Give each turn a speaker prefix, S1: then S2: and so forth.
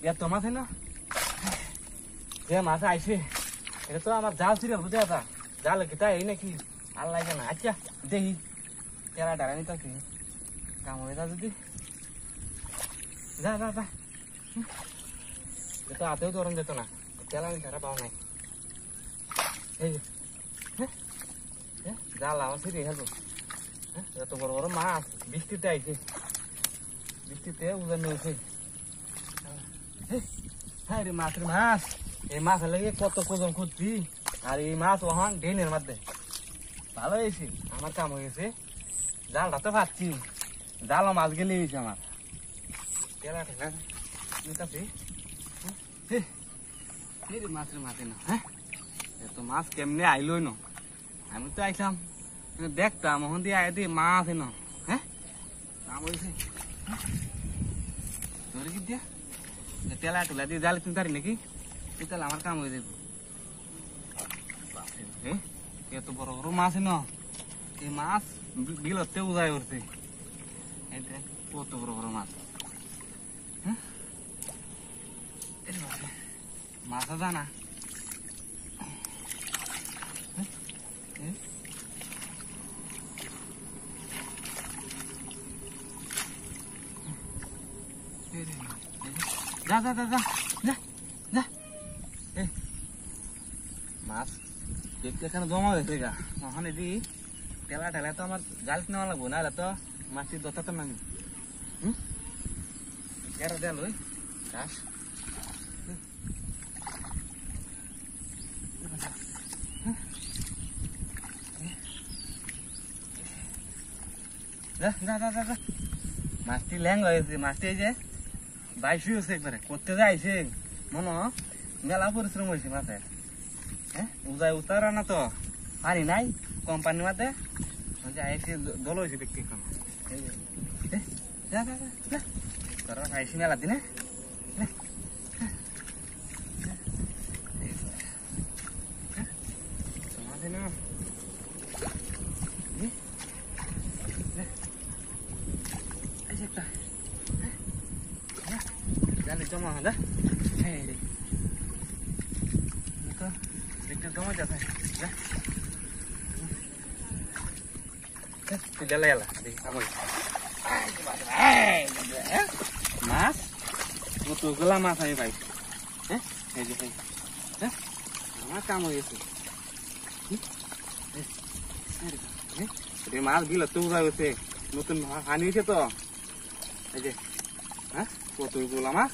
S1: এত মাছ না যে মাছ আইছে এটা তো আমার জাল ছিল বুঝে আসা জাল কিতা এই নাকি আল্লাহ জানা আচ্ছা দেখি তেরা ডারানি তো কি কাম হয়ে যা যদি যা যা যা এটা আতেও ধরন যেত না তেলা আমি তারা পাও নাই এই জাল আমার ফিরে গেল এত বড় বড় মাছ বৃষ্টিতে আইছে বৃষ্টিতে উজান নিয়েছে হ্যাঁ রে মাছ রে মাছ এই মাছ লাগে কত কদম খুঁজছি আর এই মাছ ওখান ড্রেনের মধ্যে ভালো হয়েছে আমার কাম হয়ে গেছে জালটা তো পাচ্ছি জালও মাছ গেলে হয়েছে আমার তেলা ঠেলা নিতাছি মাছ রে মাছ না হ্যাঁ এত মাছ কেমনে আইলই না আমি তো আইলাম দেখতাম ওখান দিয়ে আয় দিয়ে মাছ এনো হ্যাঁ কাম হয়েছে ধরে কি দিয়া তেলা টেলা দিয়ে জাল কিনতে পারি নাকি তাহলে আমার কাম হয়ে যাবে এত বড় বড় মাছ এনো এই মাছ বিলতে উজায় উঠছে কত বড় বড় মাছ হ্যাঁ মাছ জানা যা যা যা যা যা যা মাছ দেখতে এখানে জমা হয়েছে গা ওখানে দি টেলা টেলা তো আমার জাল নেওয়া লাগবো না তো মাছটি দতা তো নামি কেরা দেল ওই ঘাস যা যা যা যা যা মাছটি ল্যাং হয়েছে মাছটি এই যে বাইশি হয়েছে একবারে করতে যাইছে মনে মেলা পরিশ্রম হয়েছে মাছের হ্যাঁ উজায় উতারা না তো পানি নাই কোম্পানির মাঝে যাইছে দল হয়েছে দেখতে এখন তোরা খাইছি মেলা দিনে জমা হ্যাঁ তো দেখতে জমা যাচ্ছে এলা এলা দেখি মাছ কতগুলা মাছ আমি পাই হ্যাঁ এই যে হ্যাঁ আমার কাম হয়ে গেছে মাছ বিলতে উঠা গেছে নতুন হানি হয়েছে তো এই যে হ্যাঁ কতগুলা মাছ